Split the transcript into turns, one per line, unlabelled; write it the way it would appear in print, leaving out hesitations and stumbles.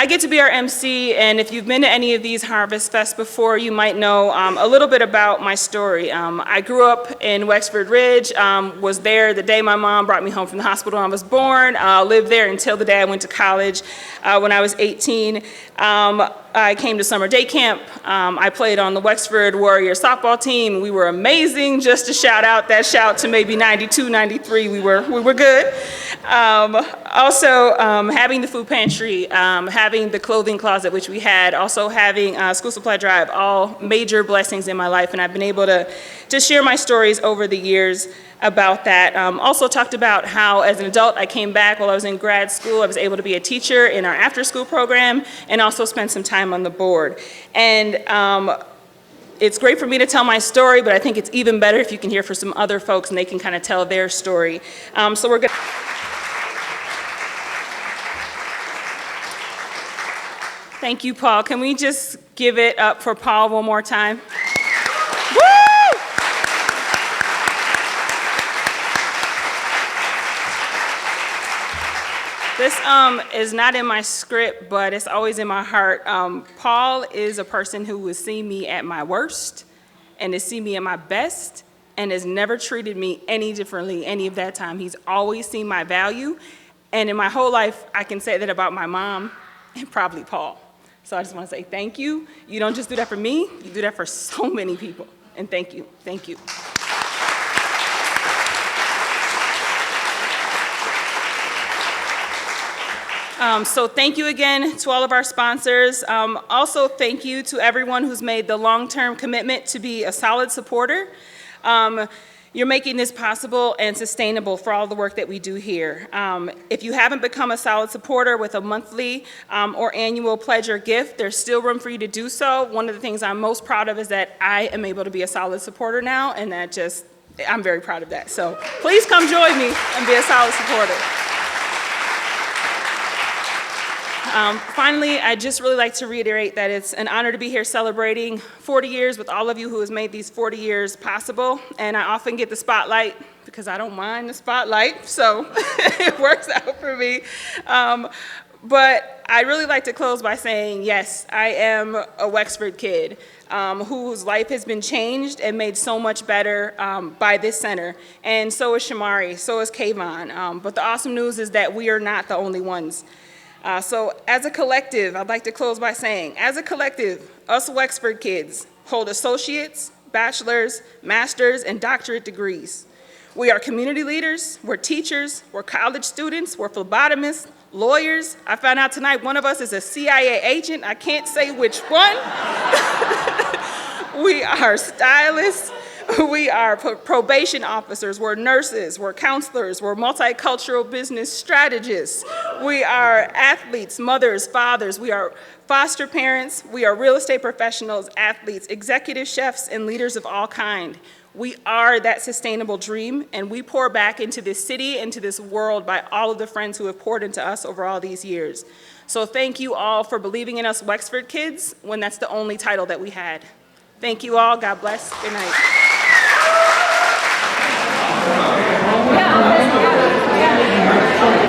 I get to be our MC, and if you've been to any of these Harvest Fests before, you might know a little bit about my story. I grew up in Wexford Ridge, was there the day my mom brought me home from the hospital when I was born, lived there until the day I went to college when I was 18. I came to summer day camp. I played on the Wexford Warrior softball team. We were amazing. Just to shout out that shout to maybe 92, 93, we were good. Also, having the food pantry, having the clothing closet, which we had, also having school supply drive, all major blessings in my life, and I've been able to share my stories over the years about that. Also talked about how as an adult I came back while I was in grad school. I was able to be a teacher in our after school program and also spend some time on the board. And it's great for me to tell my story, but I think it's even better if you can hear from some other folks and they can kind of tell their story. So we're gonna Thank you, Paul. Can we just give it up for Paul one more time? Woo! This is not in my script, but it's always in my heart. Paul is a person who has seen me at my worst and has seen me at my best and has never treated me any differently any of that time. He's always seen my value. And in my whole life, I can say that about my mom and probably Paul. So I just want to say thank you. You don't just do that for me, you do that for so many people. And thank you, thank you. So thank you again to all of our sponsors. Also thank you to everyone who's made the long-term commitment to be a solid supporter. You're making this possible and sustainable for all the work that we do here. If you haven't become a solid supporter with a monthly or annual pledge or gift, there's still room for you to do so. One of the things I'm most proud of is that I am able to be a solid supporter now, and I'm very proud of that. So please come join me and be a solid supporter. Finally, I'd just really like to reiterate that it's an honor to be here celebrating 40 years with all of you who has made these 40 years possible. And I often get the spotlight because I don't mind the spotlight, so it works out for me. But I'd really like to close by saying, yes, I am a Wexford kid whose life has been changed and made so much better by this center. And so is Shamari, so is Kayvon. But the awesome news is that we are not the only ones. So as a collective, I'd like to close by saying, as a collective, us Wexford kids hold associates, bachelor's, master's, and doctorate degrees. We are community leaders, we're teachers, we're college students, we're phlebotomists, lawyers. I found out tonight one of us is a CIA agent. I can't say which one. We are stylists. We are probation officers, we're nurses, we're counselors, we're multicultural business strategists. We are athletes, mothers, fathers, we are foster parents, we are real estate professionals, athletes, executive chefs, and leaders of all kind. We are that sustainable dream, and we pour back into this city, into this world by all of the friends who have poured into us over all these years. So thank you all for believing in us Wexford kids when that's the only title that we had. Thank you all, God bless, good night.